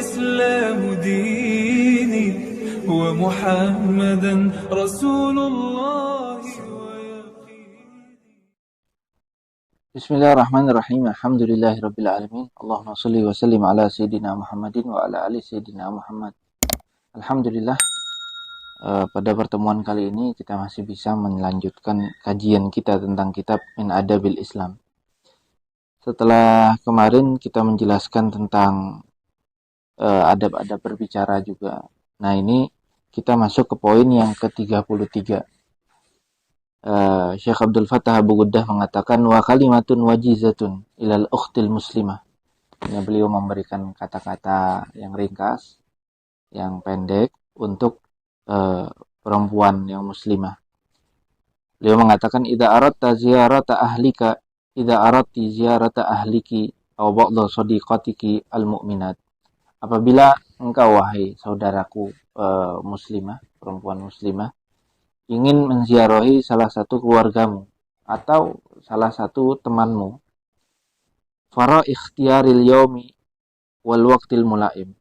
والإسلام ديني ومحمدا رسول الله Bismillahirrahmanirrahim. Alhamdulillahirabbil alamin. Allahumma shalli wa sallim ala sayyidina Muhammadin wa ala ali sayyidina Muhammad. Alhamdulillah, pada pertemuan kali ini kita masih bisa melanjutkan kajian kita tentang kitab Min Adabil Islam. Setelah kemarin kita menjelaskan tentang adab-adab berbicara juga. Nah, ini kita masuk ke poin yang ke-33. Syekh Abdul Fattah Abu Ghuddah mengatakan wa kalimatun wajizatun ilal ukhtil muslimah. Ini beliau memberikan kata-kata yang ringkas, yang pendek untuk perempuan yang muslimah. Beliau mengatakan idza aradta ziyarata ahlika idza aradti ziyarata ahliki aw ba'dha shadiqatiki almu'minat. Apabila engkau wahai saudaraku muslimah, perempuan muslimah, ingin menziarahi salah satu keluargamu atau salah satu temanmu, fara ikhtiyaril yaumi wal waqtil mulaim,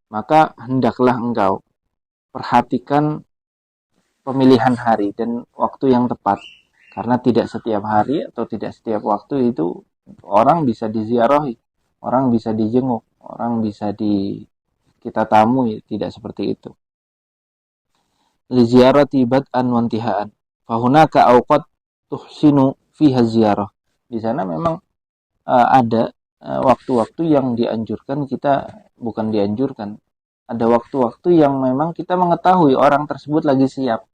maka hendaklah engkau perhatikan pemilihan hari dan waktu yang tepat, karena tidak setiap hari atau tidak setiap waktu itu orang bisa diziarahi, orang bisa dijenguk, orang bisa kita tamui, tidak seperti itu. Liziarati bad'an wa intihaan fahunaka awqat tuhsinu fiha ziyarah. Di sana memang ada waktu-waktu yang dianjurkan kita, bukan dianjurkan, ada waktu-waktu yang memang kita mengetahui orang tersebut lagi siap,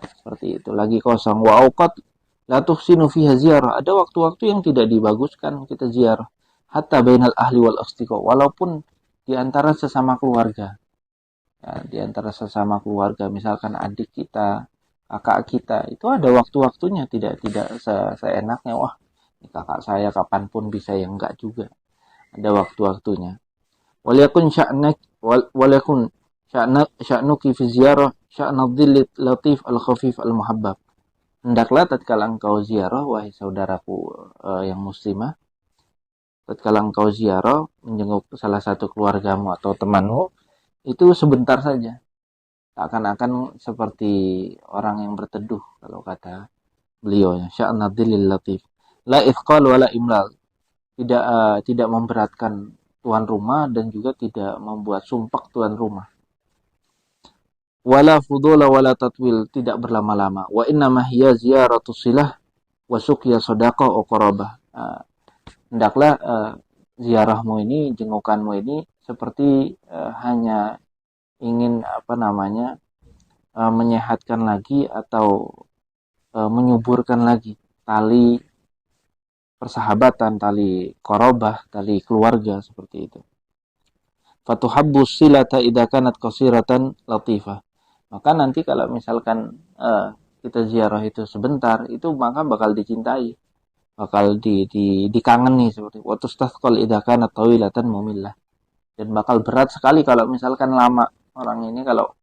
seperti itu, lagi kosong. Wa awqat la tuhsinu fiha ziyarah, ada waktu-waktu yang tidak dibaguskan kita ziarah, hatta bainal ahli wal asdiqa, walaupun di antara sesama keluarga. Ya, di antara sesama keluarga, misalkan adik kita, kakak kita, itu ada waktu-waktunya, tidak seenaknya, wah ini kakak saya kapanpun bisa, ya enggak juga, ada waktu-waktunya. Waliyakun sya'nuki fi ziyarah sya'nadzillit latif al-khafif al-muhabbab. Hendaklah tatkala engkau ziarah, wahai saudaraku yang muslimah, tatkala engkau ziarah menjenguk salah satu keluargamu atau temanmu, itu sebentar saja, akan seperti orang yang berteduh, kalau kata beliau ya, sya'nadzilil latif, la ithqal wala imlal, tidak memberatkan tuan rumah dan juga tidak membuat sumpek tuan rumah. Wala fudula wala tatwil, tidak berlama-lama. Wa innama hiya ziyaratu silah wa suqya shadaqah wa qarabah. Hendaklah ziarahmu ini, jengukanmu ini seperti hanya ingin menyehatkan lagi atau menyuburkan lagi tali persahabatan, tali qarabah, tali keluarga, seperti itu. Fatuhabbu silata idza kanat qasiratan latifah. Maka nanti kalau misalkan kita ziarah itu sebentar, itu maka bakal dicintai, bakal dikangeni, seperti wa tustahqal idza kanat tawilatan mumillah. Dan bakal berat sekali kalau misalkan lama. Orang ini kalau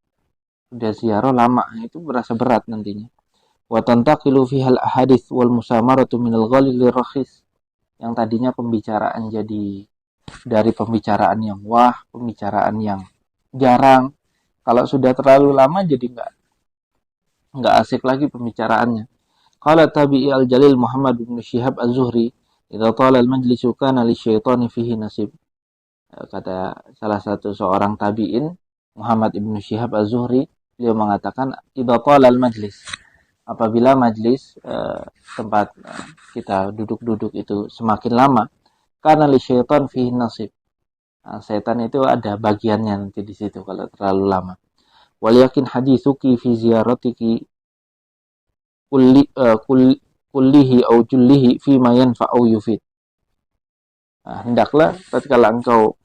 udah ziarah lama, itu berasa berat nantinya. Wa tantaqilu fihal ahadits wal musamaratu minal ghalil lirakhis. Yang tadinya pembicaraan jadi dari pembicaraan yang pembicaraan yang jarang, kalau sudah terlalu lama jadi enggak asik lagi pembicaraannya. Qala tabi'i al-jalil Muhammad bin Syihab az-Zuhri, idza tala al-majlisu kana lisyaitani fihi nasib. Kata salah satu seorang tabi'in, Muhammad ibnu Syihab az-Zuhri, beliau mengatakan idza tala al-majlis, apabila majlis tempat kita duduk-duduk itu semakin lama, karena li syaitan fihi nasib, setan itu ada bagiannya nanti di situ kalau terlalu lama. Wal yakin haditsuki fi ziyaratiki kullihi au jullihi fi ma yanfa'u yufid. Hendaklah tatkala engkau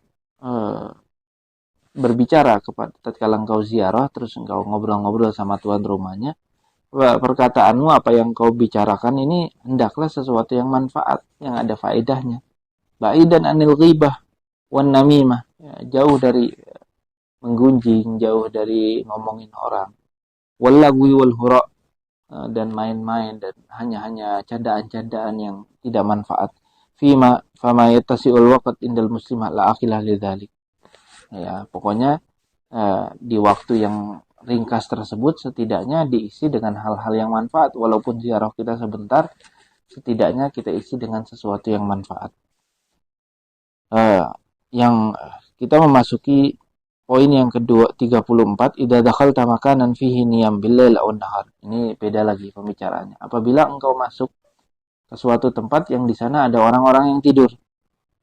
berbicara, tatkala engkau ziarah terus engkau ngobrol-ngobrol sama tuan rumahnya, perkataanmu, apa yang kau bicarakan ini hendaklah sesuatu yang manfaat, yang ada faedahnya. Ba'idan anil ghibah wan namimah, jauh dari menggunjing, jauh dari ngomongin orang. Wal lagwi wal hura, dan main-main dan hanya candaan-candaan yang tidak manfaat. Fama yattasi'ul waqt indal muslimah la aqilah lidzalik. Ya, pokoknya di waktu yang ringkas tersebut setidaknya diisi dengan hal-hal yang manfaat. Walaupun ziarah kita sebentar, setidaknya kita isi dengan sesuatu yang manfaat. Yang kita memasuki poin yang kedua 34, idza dakhalta makanan fihi niyam bil-lail aw nahar. Ini beda lagi pembicaraannya. Apabila engkau masuk ke suatu tempat yang di sana ada orang-orang yang tidur,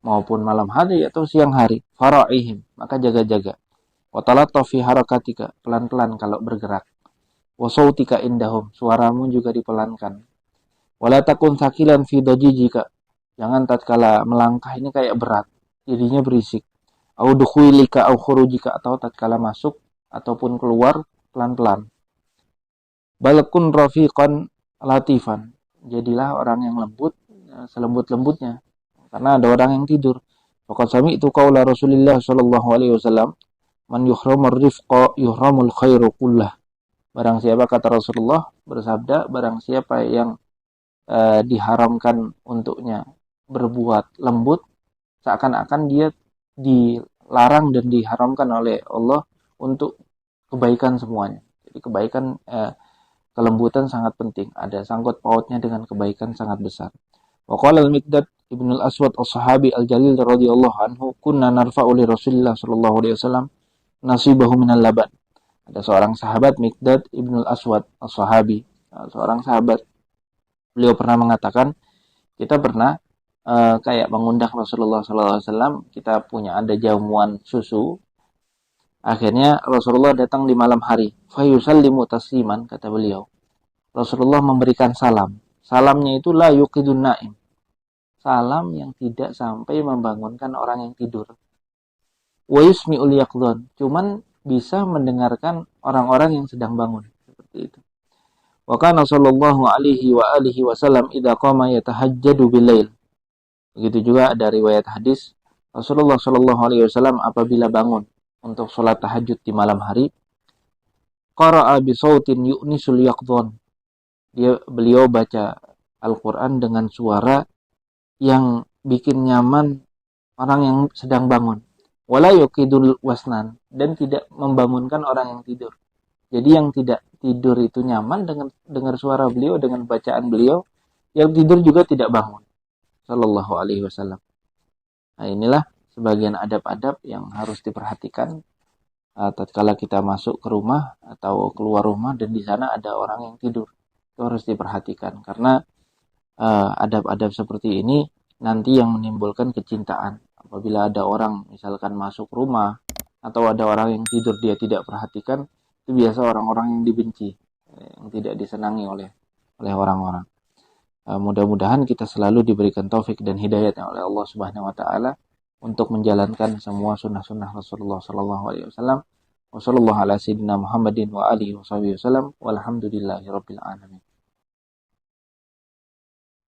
maupun malam hari atau siang hari, fara'ihim, maka jaga-jaga. Wa talattaf fi harakatika, pelan-pelan kalau bergerak. Wa sautika indahum, suaramu juga dipelankan. Wala takun sakilan fi dajijika, jangan tatkala melangkah ini kayak berat, jadinya berisik. Au dukhulika au khurujika, atau tatkala masuk ataupun keluar pelan-pelan. Balakun rafiqan latifan, jadilah orang yang lembut, selembut-lembutnya, karena ada orang yang tidur. Faqad sami'tu qaula Rasulillah sallallahu alaihi wasallam, man yuhramur rifqa yuhramul khairu kullah. Barang siapa, kata Rasulullah bersabda, barang siapa yang diharamkan untuknya berbuat lembut, seakan-akan dia dilarang dan diharamkan oleh Allah untuk kebaikan semuanya. Jadi kebaikan, kelembutan sangat penting. Ada sangkut pautnya dengan kebaikan sangat besar. Wa qala al-Miqdad ibn al-Aswad as-sahabi al-jalil radhiyallahu anhu, kunna narfa'u li Rasulillah sallallahu alaihi wasallam nasibahu minal laban. Ada seorang sahabat, Miqdad ibn al-Aswad as-sahabi, seorang sahabat. Beliau pernah mengatakan, kita pernah kayak mengundang Rasulullah SAW, kita punya ada jamuan susu. Akhirnya Rasulullah datang di malam hari. Fayusallimu tasliman, kata beliau. Rasulullah memberikan salam. Salamnya itu la yuqidun naim. Salam yang tidak sampai membangunkan orang yang tidur. Wa yusmi'ul yaqdhan, cuman bisa mendengarkan orang-orang yang sedang bangun. Seperti itu. Wa kana sallallahu alaihi wa alihi wasallam idza qama yatahajjadu bil-lail. Begitu juga ada riwayat hadis, Rasulullah sallallahu alaihi wasallam apabila bangun untuk sholat tahajud di malam hari, qara'a bi sautin yu'nisul yaqdhan. Beliau baca Al-Qur'an dengan suara yang bikin nyaman orang yang sedang bangun. Wala yuqidul wasnan, dan tidak membangunkan orang yang tidur. Jadi yang tidak tidur itu nyaman dengan dengar suara beliau, dengan bacaan beliau, yang tidur juga tidak bangun. Sallallahu alaihi wasallam. Nah, inilah sebagian adab-adab yang harus diperhatikan tatkala kita masuk ke rumah atau keluar rumah dan di sana ada orang yang tidur. Itu harus diperhatikan karena adab-adab seperti ini nanti yang menimbulkan kecintaan. Apabila ada orang misalkan masuk rumah atau ada orang yang tidur dia tidak perhatikan, itu biasa orang-orang yang dibenci, yang tidak disenangi oleh orang-orang. Mudah-mudahan kita selalu diberikan taufik dan hidayatnya oleh Allah Subhanahu wa taala untuk menjalankan semua sunnah-sunnah Rasulullah sallallahu alaihi wasallam. Wassallallahu ala sayyidina Muhammadin wa alihi wasallam. Walhamdulillahirabbil alamin.